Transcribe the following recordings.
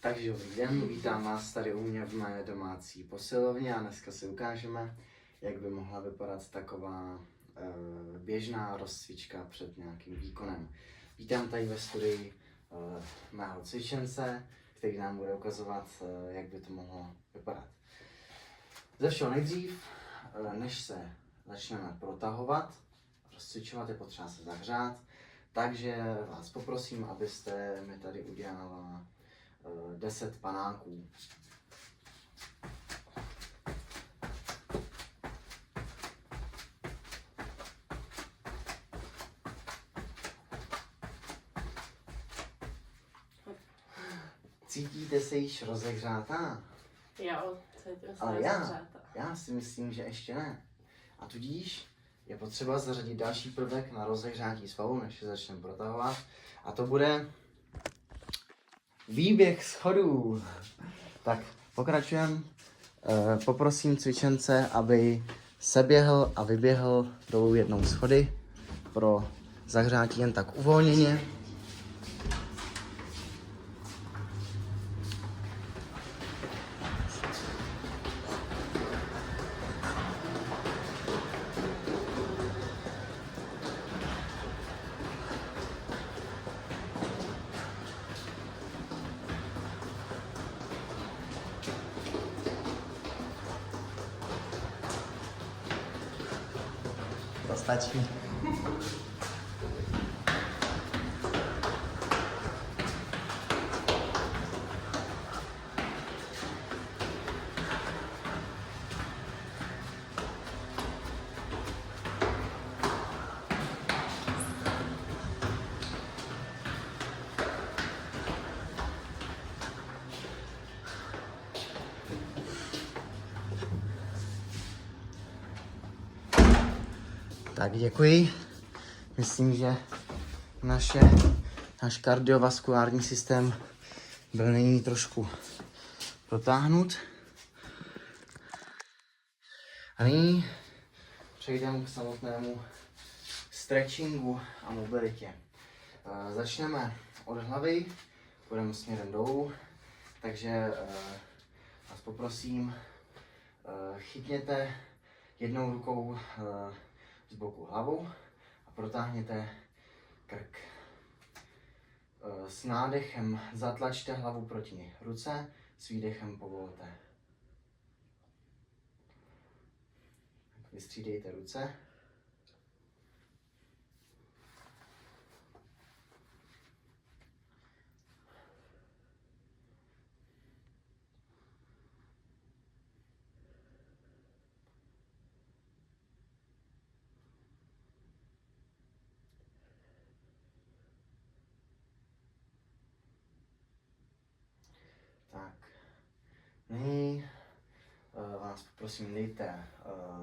Takže dobrý den, vítám vás tady u mě v mé domácí posilovně a dneska si ukážeme, jak by mohla vypadat taková běžná rozcvička před nějakým výkonem. Vítám tady ve studii mého cvičence, který nám bude ukazovat, jak by to mohlo vypadat. Ze všeho nejdřív, než se začneme protahovat, rozcvičovat, je potřeba se zahřát, takže vás poprosím, abyste mi tady udělala 10 panáků. Cítíte se již rozehřátá? Jo, cítím se Ale rozehřátá. já si myslím, že ještě ne. A tudíž je potřeba zařadit další prvek na rozehřátí svalů, než se začneme protahovat. A to bude výběh schodů. Tak pokračujeme. Poprosím cvičence, aby seběhl a vyběhl dolů jednou schody pro zahřátí jen tak uvolněně. To stačí. Tak děkuji. Myslím, že náš kardiovaskulární systém byl nyní trošku protáhnut. A nyní přejdeme k samotnému stretchingu a mobilitě. Začneme od hlavy, půjdeme směrem dolů, takže vás poprosím, chytněte jednou rukou z boku hlavu a protáhněte krk. S nádechem zatlačte hlavu proti ruce, s výdechem povolte. Vystřídejte ruce. Tak, nyní vás poprosím, dejte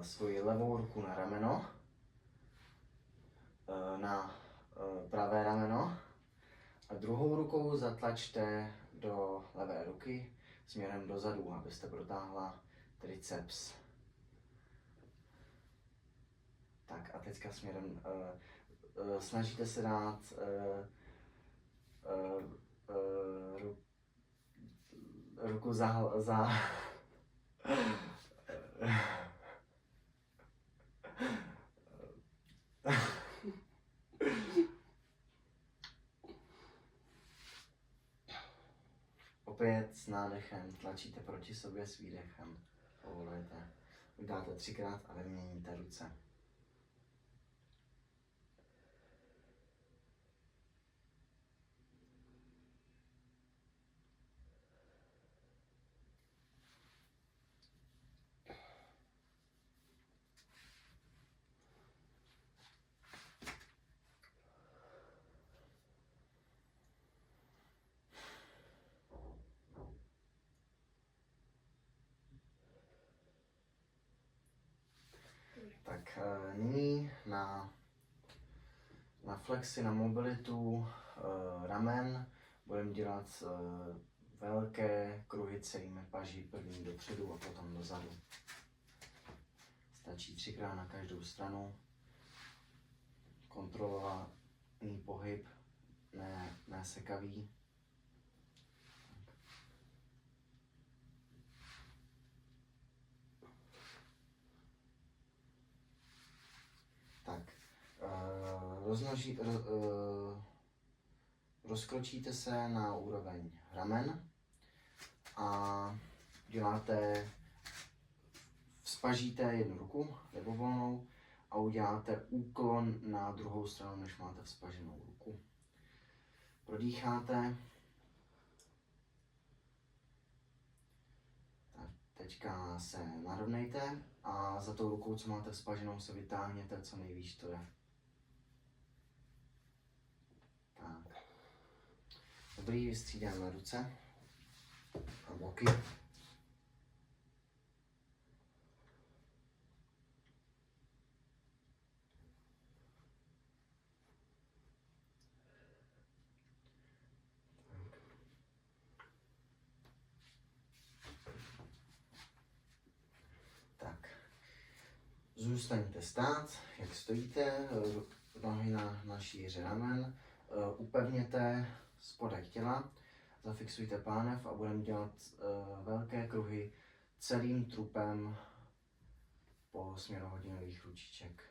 svoji levou ruku na rameno, na pravé rameno a druhou rukou zatlačte do levé ruky směrem dozadu, abyste protáhla triceps. Tak a teďka směrem, snažíte se dát ruku za opět s nádechem tlačíte proti sobě s výdechem. Povolujete. Uděláte 3krát a vyměníte ruce. Tak nyní na flexi, na mobilitu ramen budeme dělat velké kruhy celými paží, první dopředu a potom dozadu. Stačí 3krát na každou stranu. Kontrolovaný pohyb, ne sekavý. rozkročíte se na úroveň ramen a vzpažíte jednu ruku libovolnou a uděláte úklon na druhou stranu, než máte vzpaženou ruku. Prodýcháte. Tak, teďka se narovnejte a za tou rukou, co máte vzpaženou, se vytáhněte, co nejvíc to je. Tak. Dobrý, vystřídáme ruce a boky. Tak. Zůstaňte stát, jak stojíte, nohy na šíři ramen, upevněte spodek těla, zafixujte pánev a budeme dělat velké kruhy celým trupem po směru hodinových ručiček.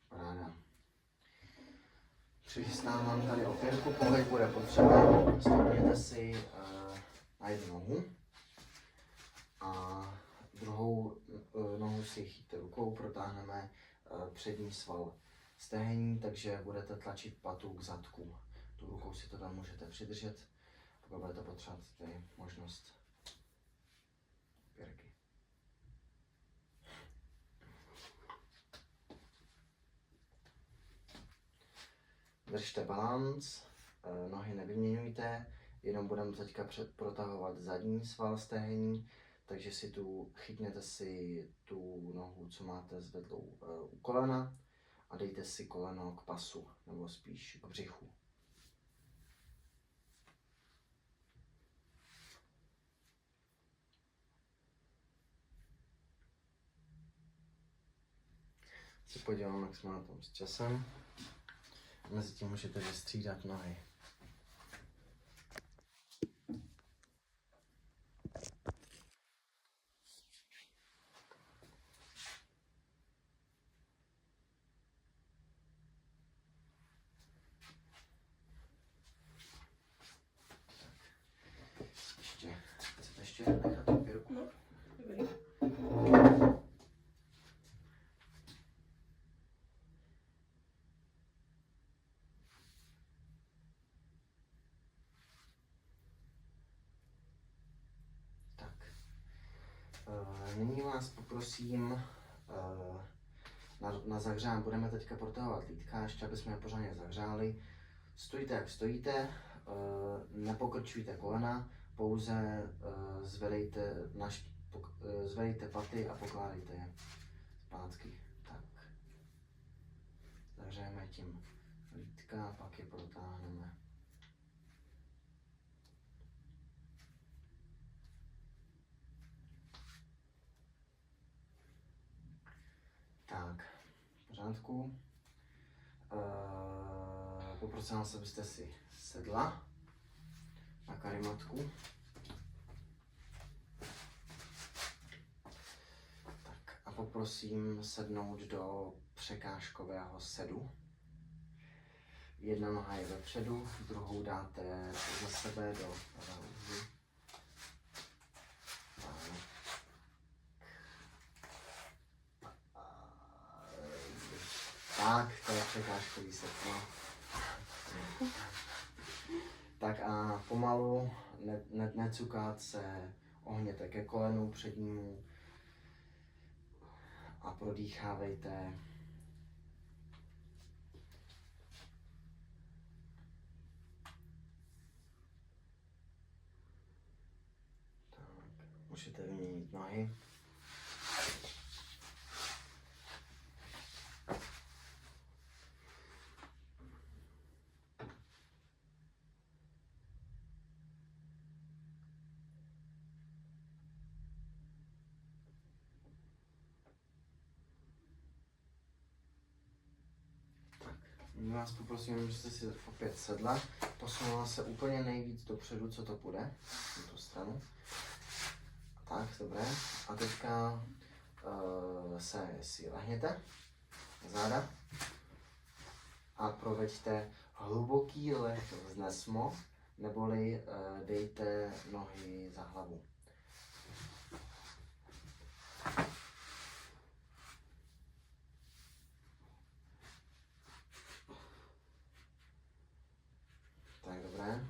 Paráda. Přichystávám tady opěrku, pokud bude potřeba. Stopněte si na jednu nohu a druhou nohu si chytíte rukou, protáhneme přední sval stehení, takže budete tlačit patu k zadku. Tu rukou si to tam můžete přidržet, pokud budete potřebovat tady možnost opěrky. Držte balanc, nohy nevyměňujte, jenom budeme teďka protahovat zadní sval stehení, takže chytněte si tu nohu, co máte zvedlou u kolena a dejte si koleno k pasu, nebo spíš k břichu. Se podívám, jak jsme na tom s časem. Mezitím můžete vystřídat nohy. Chcete ještě nechat opěrku? No, dobrý. Nyní vás poprosím na zahřání. Budeme teďka protahovat lítka, ještě aby jsme je pořádně zahřáli. Stojte, jak stojíte, nepokrčujte kolena, pouze zvedejte paty a pokládejte je zpátky. Tak. Zahřejeme tím lítka a pak je protáhneme. Tak, v pořádku. Poprosím vás, abyste si sedla na karimatku. Tak a poprosím sednout do překážkového sedu. Jedna noha je vepředu, druhou dáte za sebe do úzu. Tak, to je překážkový set, no. Tak a pomalu, necukat se, ohněte ke kolenu přednímu a prodýchávejte. Tak, můžete vyměnit nohy. Nyní vás poprosím, abyste si opět sedla, posunula se úplně nejvíc dopředu, co to půjde, na tu stranu. Tak, dobré. A teďka si lehněte na záda a proveďte hluboký leh vznesmo, neboli dejte nohy za hlavu. Tak, dobré.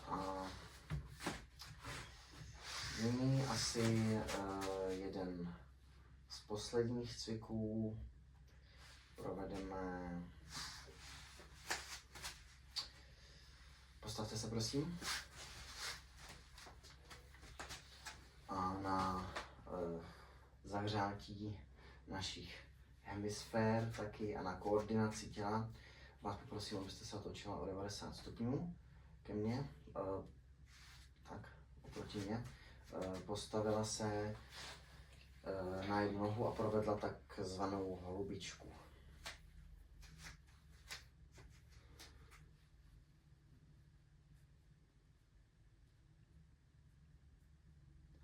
A nyní asi jeden z posledních cviků provedeme. Postavte se, prosím. A na zahřátí našich hemisfér taky a na koordinaci těla vás poprosím, abyste se otočila o 90 stupňů ke mně, tak oproti mě, postavila se na jednu nohu a provedla takzvanou holubičku.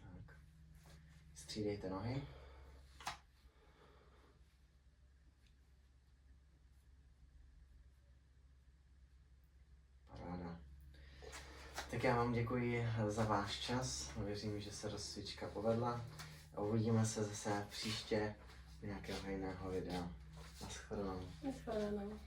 Tak. Střídejte nohy. Paráda. Tak já vám děkuji za váš čas. Věřím, že se rozcvička povedla. A uvidíme se zase příště u nějakého jiného videa. Naschledanou. Naschledanou.